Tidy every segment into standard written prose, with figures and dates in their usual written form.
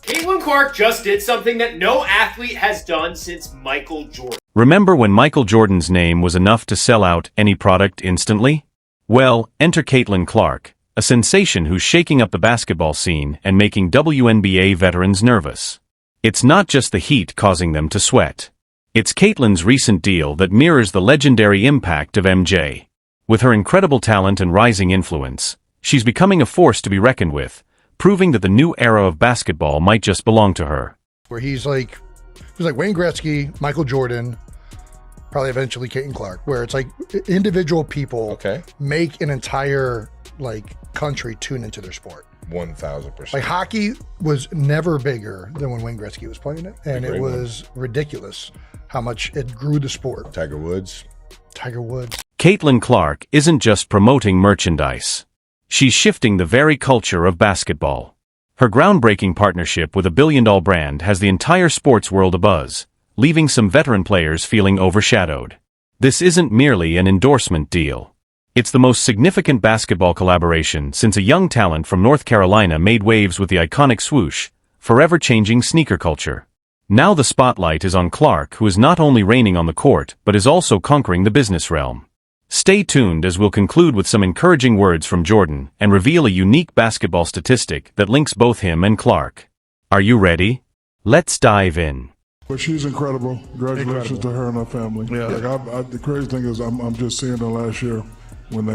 Caitlin Clark just did something that no athlete has done since Michael Jordan. Remember when Michael Jordan's name was enough to sell out any product instantly? Well, enter Caitlin Clark, a sensation who's shaking up the basketball scene and making WNBA veterans nervous. It's not just the heat causing them to sweat. It's Caitlin's recent deal that mirrors the legendary impact of MJ. With her incredible talent and rising influence, she's becoming a force to be reckoned with, proving that the new era of basketball might just belong to her. Where he's like Wayne Gretzky, Michael Jordan, probably eventually Caitlin Clark, where it's like individual people make an entire country tune into their sport. 1,000%. Like hockey was never bigger than when Wayne Gretzky was playing it, and it was ridiculous how much it grew the sport. Tiger Woods. Caitlin Clark isn't just promoting merchandise. She's shifting the very culture of basketball. Her groundbreaking partnership with a billion-dollar brand has the entire sports world abuzz, leaving some veteran players feeling overshadowed. This isn't merely an endorsement deal. It's the most significant basketball collaboration since a young talent from North Carolina made waves with the iconic swoosh, forever changing sneaker culture. Now the spotlight is on Clark, who is not only reigning on the court but is also conquering the business realm. Stay tuned as we'll conclude with some encouraging words from Jordan and reveal a unique basketball statistic that links both him and Clark. Are you ready? Let's dive in. But she's incredible. Congratulations to her and her family. Yeah. The crazy thing is I'm just seeing her last year when they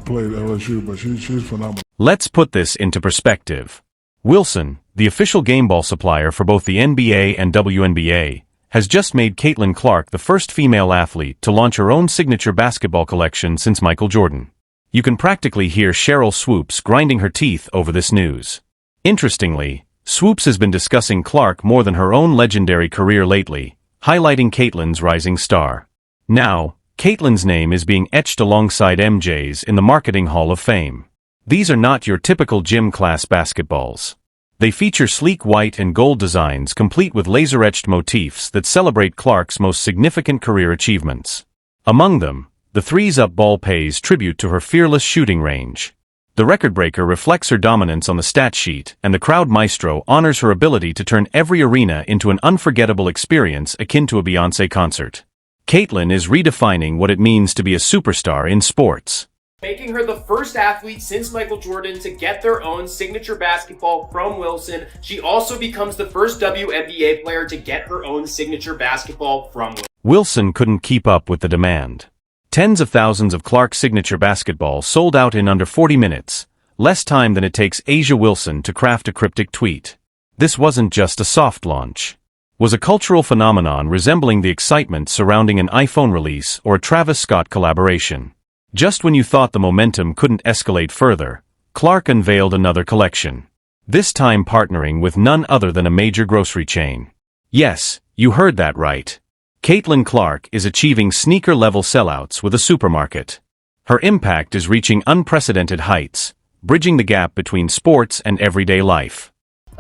played LSU, but she's phenomenal. Let's put this into perspective. Wilson, the official game ball supplier for both the NBA and WNBA, has just made Caitlin Clark the first female athlete to launch her own signature basketball collection since Michael Jordan. You can practically hear Cheryl Swoops grinding her teeth over this news. Interestingly, Swoops has been discussing Clark more than her own legendary career lately, highlighting Caitlin's rising star. Now, Caitlin's name is being etched alongside MJ's in the Marketing Hall of Fame. These are not your typical gym class basketballs. They feature sleek white and gold designs complete with laser-etched motifs that celebrate Clark's most significant career achievements. Among them, the Threes Up ball pays tribute to her fearless shooting range. The record breaker reflects her dominance on the stat sheet, and the crowd maestro honors her ability to turn every arena into an unforgettable experience akin to a Beyoncé concert. Caitlin is redefining what it means to be a superstar in sports, Making her the first athlete since Michael Jordan to get their own signature basketball from Wilson. She also becomes the first WNBA player to get her own signature basketball from Wilson. Wilson couldn't keep up with the demand. Tens of thousands of Clark signature basketball sold out in under 40 minutes, less time than it takes A'ja Wilson to craft a cryptic tweet. This wasn't just a soft launch. It was a cultural phenomenon resembling the excitement surrounding an iPhone release or a Travis Scott collaboration. Just when you thought the momentum couldn't escalate further, Clark unveiled another collection. This time partnering with none other than a major grocery chain. Yes, you heard that right. Caitlin Clark is achieving sneaker-level sellouts with a supermarket. Her impact is reaching unprecedented heights, bridging the gap between sports and everyday life.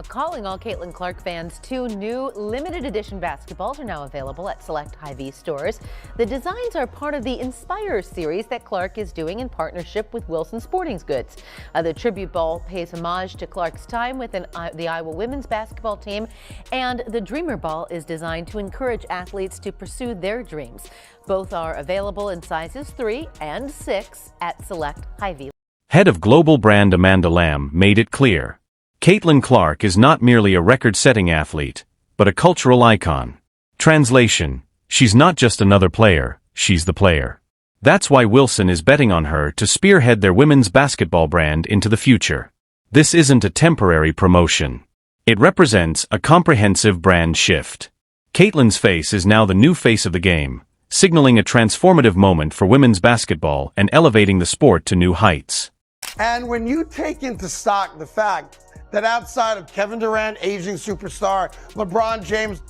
Calling all Caitlin Clark fans, 2 new limited edition basketballs are now available at select Hy-Vee stores. The designs are part of the Inspire series that Clark is doing in partnership with Wilson Sporting Goods. The tribute ball pays homage to Clark's time with the Iowa women's basketball team, and the Dreamer ball is designed to encourage athletes to pursue their dreams. Both are available in sizes 3 and 6 at select Hy-Vee. Head of global brand Amanda Lamb made it clear. Caitlin Clark is not merely a record-setting athlete, but a cultural icon. Translation: she's not just another player, she's the player. That's why Wilson is betting on her to spearhead their women's basketball brand into the future. This isn't a temporary promotion. It represents a comprehensive brand shift. Caitlin's face is now the new face of the game, signaling a transformative moment for women's basketball and elevating the sport to new heights. And when you take into stock the fact that outside of Kevin Durant, aging superstar, LeBron James,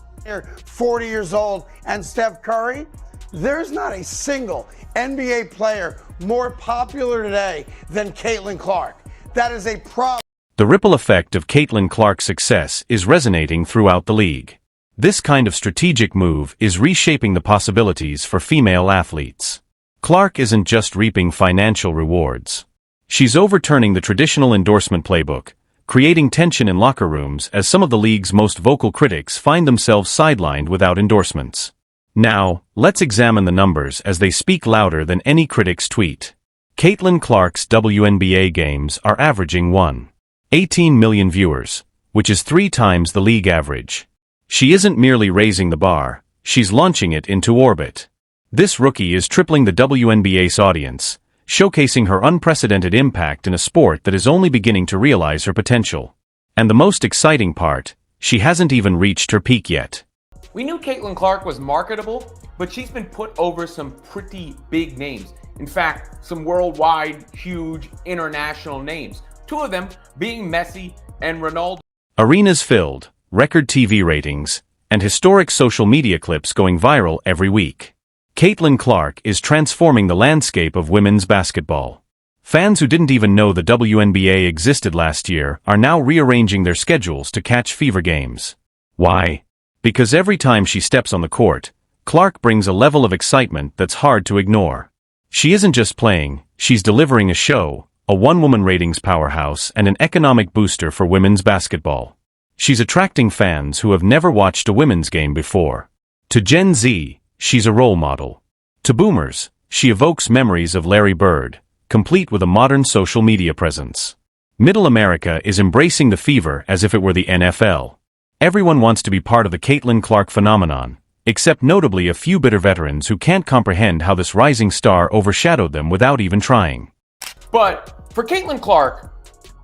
40 years old, and Steph Curry, there's not a single NBA player more popular today than Caitlin Clark. That is a problem. The ripple effect of Caitlin Clark's success is resonating throughout the league. This kind of strategic move is reshaping the possibilities for female athletes. Clark isn't just reaping financial rewards. She's overturning the traditional endorsement playbook, creating tension in locker rooms as some of the league's most vocal critics find themselves sidelined without endorsements. Now, let's examine the numbers as they speak louder than any critic's tweet. Caitlin Clark's WNBA games are averaging 1.18 million viewers, which is 3 times the league average. She isn't merely raising the bar, she's launching it into orbit. This rookie is tripling the WNBA's audience, showcasing her unprecedented impact in a sport that is only beginning to realize her potential. And the most exciting part, she hasn't even reached her peak yet. We knew Caitlin Clark was marketable, but she's been put over some pretty big names. In fact, some worldwide, huge, international names. 2 of them being Messi and Ronaldo. Arenas filled, record TV ratings, and historic social media clips going viral every week. Caitlin Clark is transforming the landscape of women's basketball. Fans who didn't even know the WNBA existed last year are now rearranging their schedules to catch fever games. Why? Because every time she steps on the court, Clark brings a level of excitement that's hard to ignore. She isn't just playing, she's delivering a show, a one-woman ratings powerhouse and an economic booster for women's basketball. She's attracting fans who have never watched a women's game before. To Gen Z, she's a role model. To boomers, she evokes memories of Larry Bird, complete with a modern social media presence. Middle America is embracing the fever as if it were the NFL. Everyone wants to be part of the Caitlin Clark phenomenon, except notably a few bitter veterans who can't comprehend how this rising star overshadowed them without even trying. But for Caitlin Clark,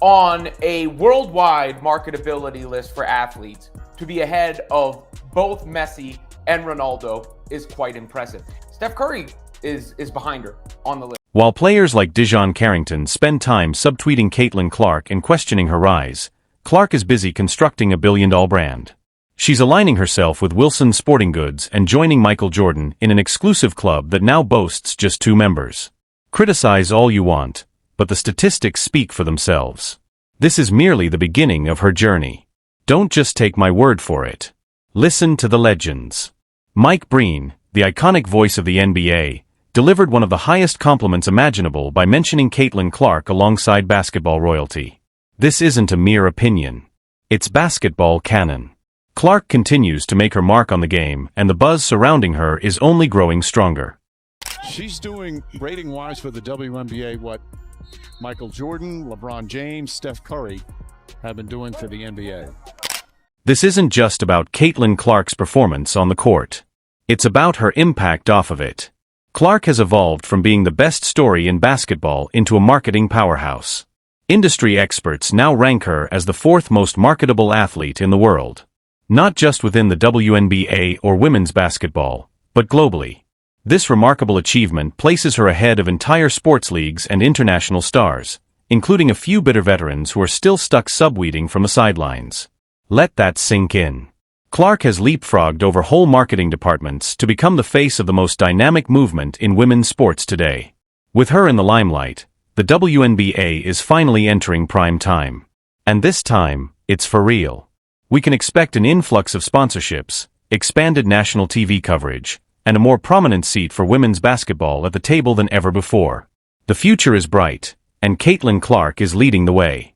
on a worldwide marketability list for athletes, to be ahead of both Messi and Ronaldo is quite impressive. Steph Curry is behind her on the list. While players like Dijon Carrington spend time subtweeting Caitlin Clark and questioning her rise, Clark is busy constructing a billion-dollar brand. She's aligning herself with Wilson Sporting Goods and joining Michael Jordan in an exclusive club that now boasts just 2 members. Criticize all you want, but the statistics speak for themselves. This is merely the beginning of her journey. Don't just take my word for it. Listen to the legends. Mike Breen, the iconic voice of the NBA, delivered one of the highest compliments imaginable by mentioning Caitlin Clark alongside basketball royalty. This isn't a mere opinion. It's basketball canon. Clark continues to make her mark on the game, and the buzz surrounding her is only growing stronger. She's doing rating-wise for the WNBA what Michael Jordan, LeBron James, Steph Curry have been doing for the NBA. This isn't just about Caitlin Clark's performance on the court. It's about her impact off of it. Clark has evolved from being the best story in basketball into a marketing powerhouse. Industry experts now rank her as the 4th most marketable athlete in the world. Not just within the WNBA or women's basketball, but globally. This remarkable achievement places her ahead of entire sports leagues and international stars, including a few bitter veterans who are still stuck subweeding from the sidelines. Let that sink in. Clark has leapfrogged over whole marketing departments to become the face of the most dynamic movement in women's sports today. With her in the limelight, the WNBA is finally entering prime time. And this time, it's for real. We can expect an influx of sponsorships, expanded national TV coverage, and a more prominent seat for women's basketball at the table than ever before. The future is bright, and Caitlin Clark is leading the way.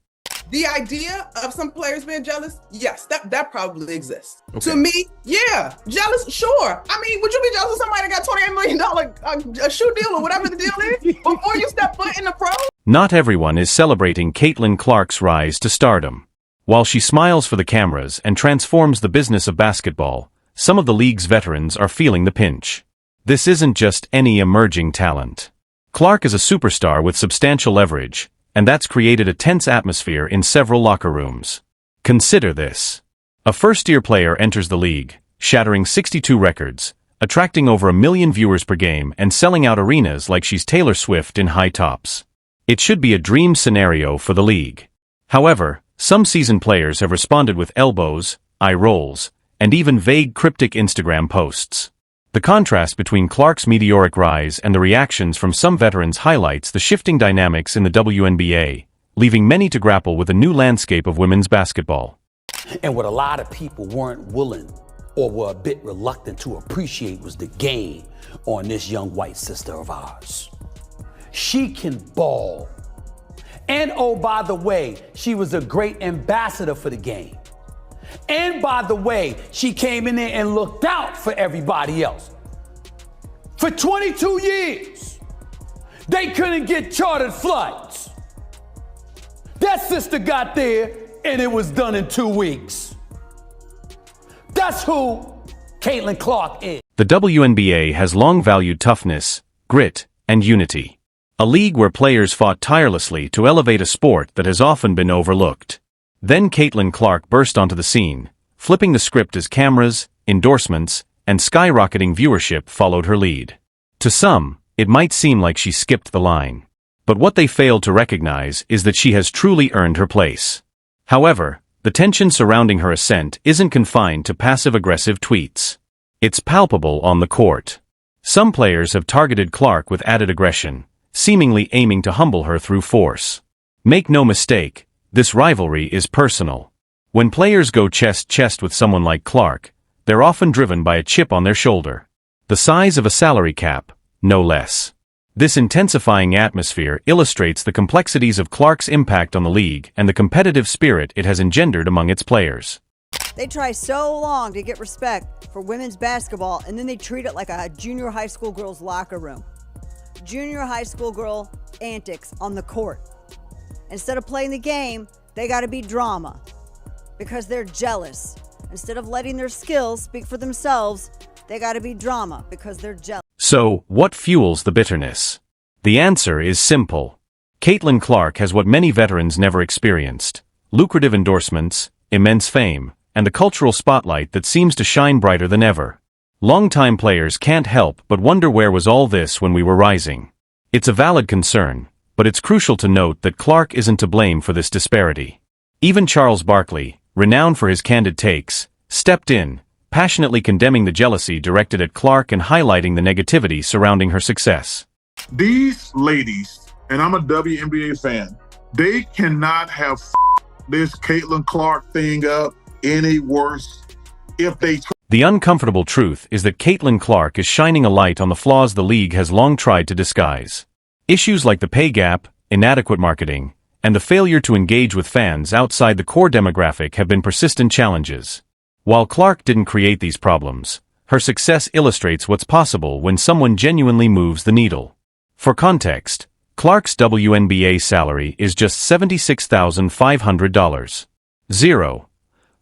The idea of some players being jealous, yes, that probably exists. Okay. To me, yeah, jealous, sure. I mean, would you be jealous of somebody that got $28 million a shoe deal or whatever the deal is before you step foot in the pro? Not everyone is celebrating Caitlin Clark's rise to stardom. While she smiles for the cameras and transforms the business of basketball, some of the league's veterans are feeling the pinch. This isn't just any emerging talent. Clark is a superstar with substantial leverage, and that's created a tense atmosphere in several locker rooms. Consider this. A first-year player enters the league, shattering 62 records, attracting over 1 million viewers per game and selling out arenas like she's Taylor Swift in high tops. It should be a dream scenario for the league. However, some seasoned players have responded with elbows, eye rolls, and even vague cryptic Instagram posts. The contrast between Clark's meteoric rise and the reactions from some veterans highlights the shifting dynamics in the WNBA, leaving many to grapple with a new landscape of women's basketball. And what a lot of people weren't willing or were a bit reluctant to appreciate was the game on this young white sister of ours. She can ball, And oh, by the way, she was a great ambassador for the game. And by the way, she came in there and looked out for everybody else. For 22 years, they couldn't get chartered flights. That sister got there and it was done in 2 weeks. That's who Caitlin Clark is. The WNBA has long valued toughness, grit, and unity. A league where players fought tirelessly to elevate a sport that has often been overlooked. Then Caitlin Clark burst onto the scene, flipping the script as cameras, endorsements, and skyrocketing viewership followed her lead. To some, it might seem like she skipped the line. But what they failed to recognize is that she has truly earned her place. However, the tension surrounding her ascent isn't confined to passive-aggressive tweets. It's palpable on the court. Some players have targeted Clark with added aggression, seemingly aiming to humble her through force. Make no mistake, this rivalry is personal. When players go chest-to-chest with someone like Clark, they're often driven by a chip on their shoulder. The size of a salary cap, no less. This intensifying atmosphere illustrates the complexities of Clark's impact on the league and the competitive spirit it has engendered among its players. They try so long to get respect for women's basketball, and then they treat it like a junior high school girl's locker room. Junior high school girl antics on the court. Instead of playing the game, they got to be drama because they're jealous. Instead of letting their skills speak for themselves, they got to be drama because they're jealous. So, what fuels the bitterness? The answer is simple. Caitlin Clark has what many veterans never experienced: lucrative endorsements, immense fame, and a cultural spotlight that seems to shine brighter than ever. Longtime players can't help but wonder where was all this when we were rising. It's a valid concern, but it's crucial to note that Clark isn't to blame for this disparity. Even Charles Barkley, renowned for his candid takes, stepped in, passionately condemning the jealousy directed at Clark and highlighting the negativity surrounding her success. These ladies, and I'm a WNBA fan, they cannot have this Caitlin Clark thing up any worse if they... The uncomfortable truth is that Caitlin Clark is shining a light on the flaws the league has long tried to disguise. Issues like the pay gap, inadequate marketing, and the failure to engage with fans outside the core demographic have been persistent challenges. While Clark didn't create these problems, her success illustrates what's possible when someone genuinely moves the needle. For context, Clark's WNBA salary is just $76,500.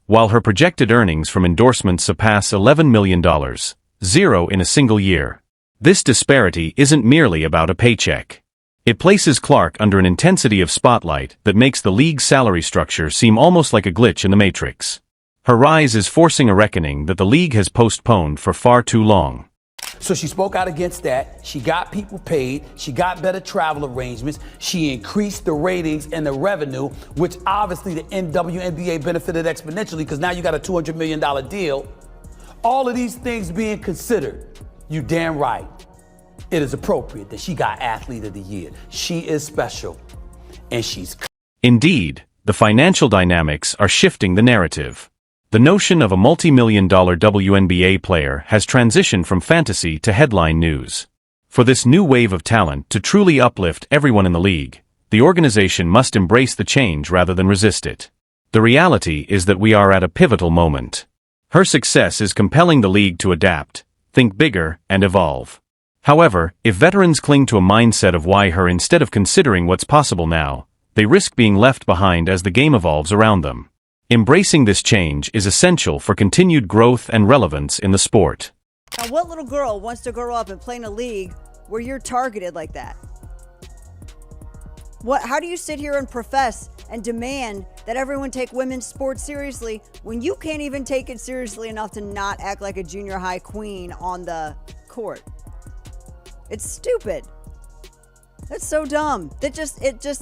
While her projected earnings from endorsements surpass $11 million, in a single year. This disparity isn't merely about a paycheck. It places Clark under an intensity of spotlight that makes the league's salary structure seem almost like a glitch in the matrix. Her rise is forcing a reckoning that the league has postponed for far too long. So she spoke out against that. She got people paid. She got better travel arrangements. She increased the ratings and the revenue, which obviously the WNBA benefited exponentially because now you got a $200 million deal. All of these things being considered, you damn right. It is appropriate that she got Athlete of the Year. She is special, and she's... Indeed, the financial dynamics are shifting the narrative. The notion of a multi-million-dollar WNBA player has transitioned from fantasy to headline news. For this new wave of talent to truly uplift everyone in the league, the organization must embrace the change rather than resist it. The reality is that we are at a pivotal moment. Her success is compelling the league to adapt, think bigger, and evolve. However, if veterans cling to a mindset of why her instead of considering what's possible now, they risk being left behind as the game evolves around them. Embracing this change is essential for continued growth and relevance in the sport. Now, what little girl wants to grow up and play in a league where you're targeted like that? How do you sit here and profess and demand that everyone take women's sports seriously when you can't even take it seriously enough to not act like a junior high queen on the court? It's stupid. That's so dumb. It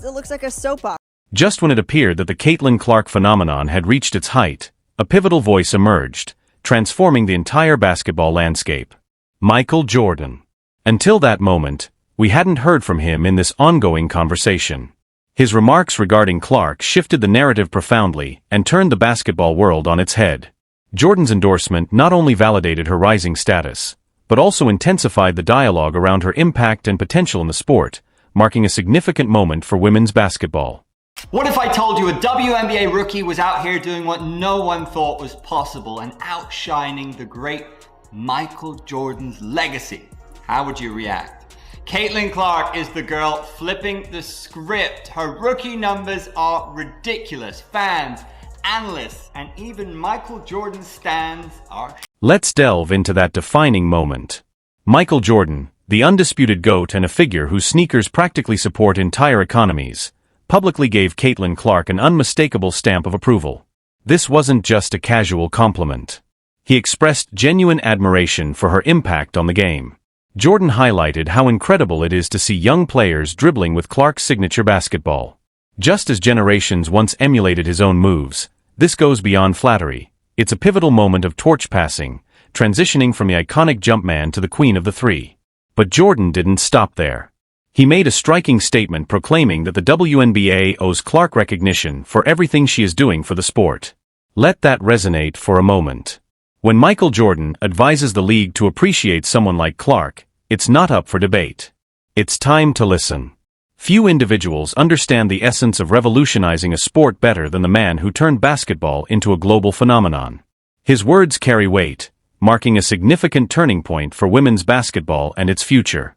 looks like a soap opera. Just when it appeared that the Caitlin Clark phenomenon had reached its height, a pivotal voice emerged, transforming the entire basketball landscape. Michael Jordan. Until that moment, we hadn't heard from him in this ongoing conversation. His remarks regarding Clark shifted the narrative profoundly and turned the basketball world on its head. Jordan's endorsement not only validated her rising status, but also intensified the dialogue around her impact and potential in the sport, marking a significant moment for women's basketball. What if I told you a WNBA rookie was out here doing what no one thought was possible and outshining the great Michael Jordan's legacy? How would you react? Caitlin Clark is the girl flipping the script. Her rookie numbers are ridiculous. Fans, analysts, and even Michael Jordan stans are... Let's delve into that defining moment. Michael Jordan, the undisputed GOAT and a figure whose sneakers practically support entire economies, publicly gave Caitlin Clark an unmistakable stamp of approval. This wasn't just a casual compliment. He expressed genuine admiration for her impact on the game. Jordan highlighted how incredible it is to see young players dribbling with Clark's signature basketball. Just as generations once emulated his own moves, this goes beyond flattery. It's a pivotal moment of torch passing, transitioning from the iconic Jumpman to the Queen of the Three. But Jordan didn't stop there. He made a striking statement proclaiming that the WNBA owes Clark recognition for everything she is doing for the sport. Let that resonate for a moment. When Michael Jordan advises the league to appreciate someone like Clark, it's not up for debate. It's time to listen. Few individuals understand the essence of revolutionizing a sport better than the man who turned basketball into a global phenomenon. His words carry weight, marking a significant turning point for women's basketball and its future.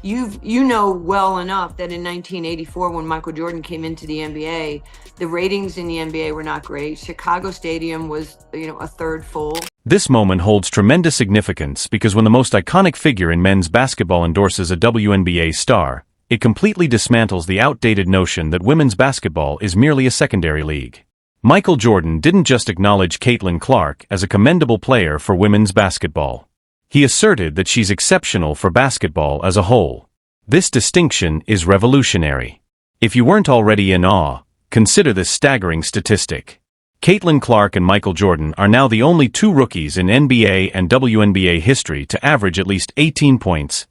You know well enough that in 1984, when Michael Jordan came into the NBA, the ratings in the NBA were not great. Chicago Stadium was, a third full. This moment holds tremendous significance because when the most iconic figure in men's basketball endorses a WNBA star, it completely dismantles the outdated notion that women's basketball is merely a secondary league. Michael Jordan didn't just acknowledge Caitlin Clark as a commendable player for women's basketball. He asserted that she's exceptional for basketball as a whole. This distinction is revolutionary. If you weren't already in awe, consider this staggering statistic. Caitlin Clark and Michael Jordan are now the only two rookies in NBA and WNBA history to average at least 18 points,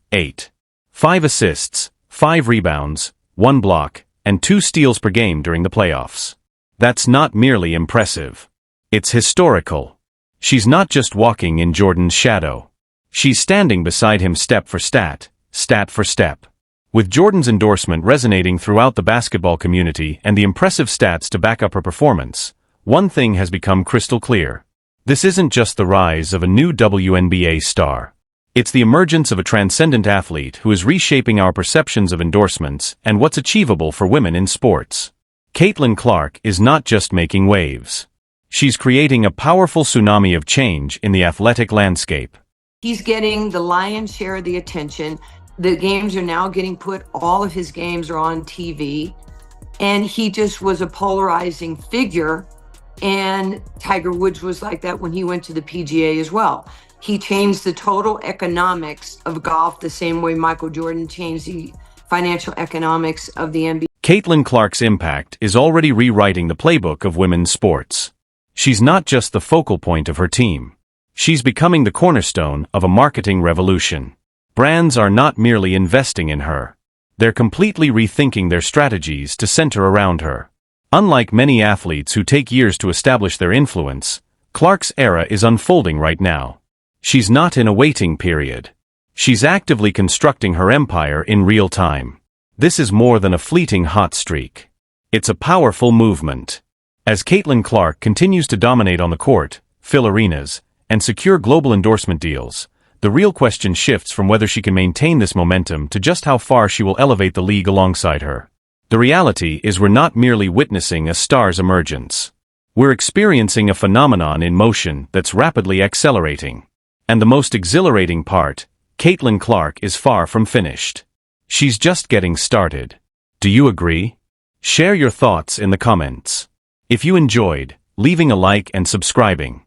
5 assists, 5 rebounds, 1 block, and 2 steals per game during the playoffs. That's not merely impressive. It's historical. She's not just walking in Jordan's shadow. She's standing beside him step for stat for step. With Jordan's endorsement resonating throughout the basketball community and the impressive stats to back up her performance, one thing has become crystal clear. This isn't just the rise of a new WNBA star. It's the emergence of a transcendent athlete who is reshaping our perceptions of endorsements and what's achievable for women in sports. Caitlin Clark is not just making waves. She's creating a powerful tsunami of change in the athletic landscape. He's getting the lion's share of the attention. The games are now getting all of his games are on TV. And he just was a polarizing figure. And Tiger Woods was like that when he went to the PGA as well. He changed the total economics of golf the same way Michael Jordan changed the financial economics of the NBA. Caitlin Clark's impact is already rewriting the playbook of women's sports. She's not just the focal point of her team. She's becoming the cornerstone of a marketing revolution. Brands are not merely investing in her. They're completely rethinking their strategies to center around her. Unlike many athletes who take years to establish their influence, Clark's era is unfolding right now. She's not in a waiting period. She's actively constructing her empire in real time. This is more than a fleeting hot streak. It's a powerful movement. As Caitlin Clark continues to dominate on the court, fill arenas, and secure global endorsement deals, the real question shifts from whether she can maintain this momentum to just how far she will elevate the league alongside her. The reality is we're not merely witnessing a star's emergence. We're experiencing a phenomenon in motion that's rapidly accelerating. And the most exhilarating part, Caitlin Clark is far from finished. She's just getting started. Do you agree? Share your thoughts in the comments. If you enjoyed, leaving a like and subscribing